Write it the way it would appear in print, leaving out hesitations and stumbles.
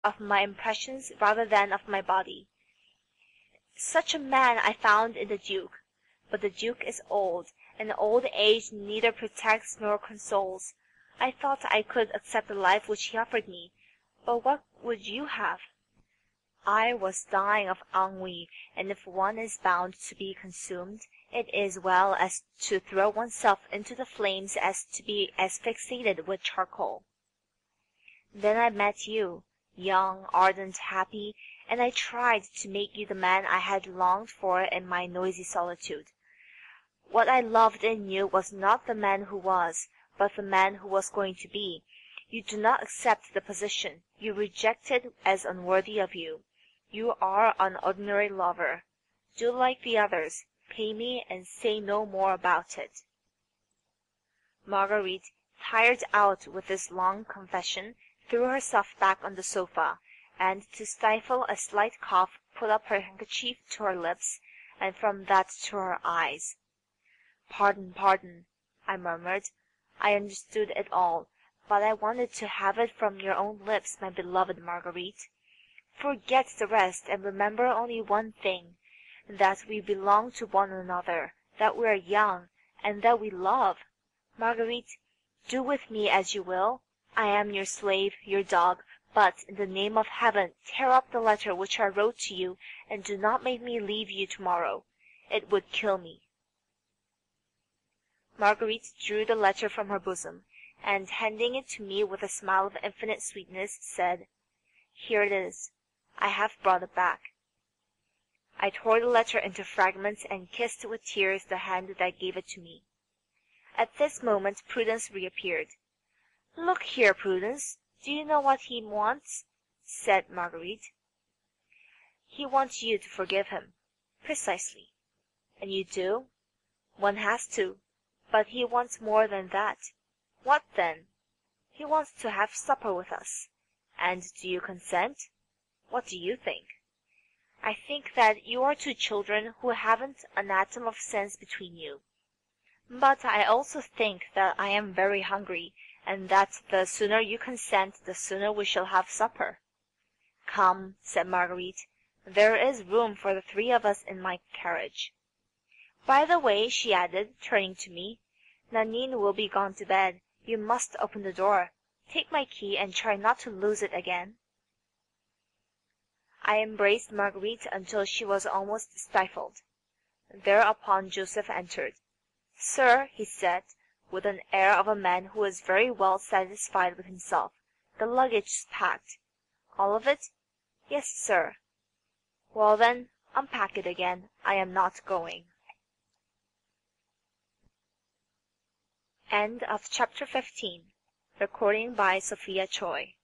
of my impressions rather than of my body. Such a man I found in the Duke, but the Duke is old, and old age neither protects nor consoles. I thought I could accept the life which he offered me, but what would you have? I was dying of ennui, and if one is bound to be consumed, it is well as to throw oneself into the flames as to be asphyxiated with charcoal. Then I met you, young, ardent, happy, and I tried to make you the man I had longed for in my noisy solitude. What I loved in you was not the man who was, but the man who was going to be. You do not accept the position. You reject it as unworthy of you. You are an ordinary lover. Do like the others. Pay me and say no more about it. Marguerite, tired out with this long confession, threw herself back on the sofa, and to stifle a slight cough put up her handkerchief to her lips, and from that to her eyes. "Pardon, pardon," I murmured. "I understood it all, but I wanted to have it from your own lips, my beloved Marguerite. Forget the rest, and remember only one thing, that we belong to one another, that we are young, and that we love. Marguerite, do with me as you will. I am your slave, your dog, but, in the name of heaven, tear up the letter which I wrote to you, and do not make me leave you tomorrow. It would kill me." Marguerite drew the letter from her bosom, and, handing it to me with a smile of infinite sweetness, said, "Here it is. I have brought it back." I tore the letter into fragments and kissed with tears the hand that gave it to me. At this moment Prudence reappeared. "Look here, Prudence, do you know what he wants?" said Marguerite. "He wants you to forgive him." "Precisely." "And you do?" "One has to. But he wants more than that." "What then?" "He wants to have supper with us." "And do you consent?" "What do you think?" "I think that you are two children who haven't an atom of sense between you. But I also think that I am very hungry, and that the sooner you consent the sooner we shall have supper." "Come," said Marguerite, "there is room for the three of us in my carriage. By the way," she added, turning to me, "Nanine will be gone to bed. You must open the door. Take my key, and try not to lose it again." I embraced Marguerite until she was almost stifled. Thereupon Joseph entered. "Sir," he said, with an air of a man who is very well satisfied with himself, "the luggage is packed." "All of it?" "Yes, sir." "Well, then, unpack it again. I am not going." End of chapter 15. Recording by Sophia Choi.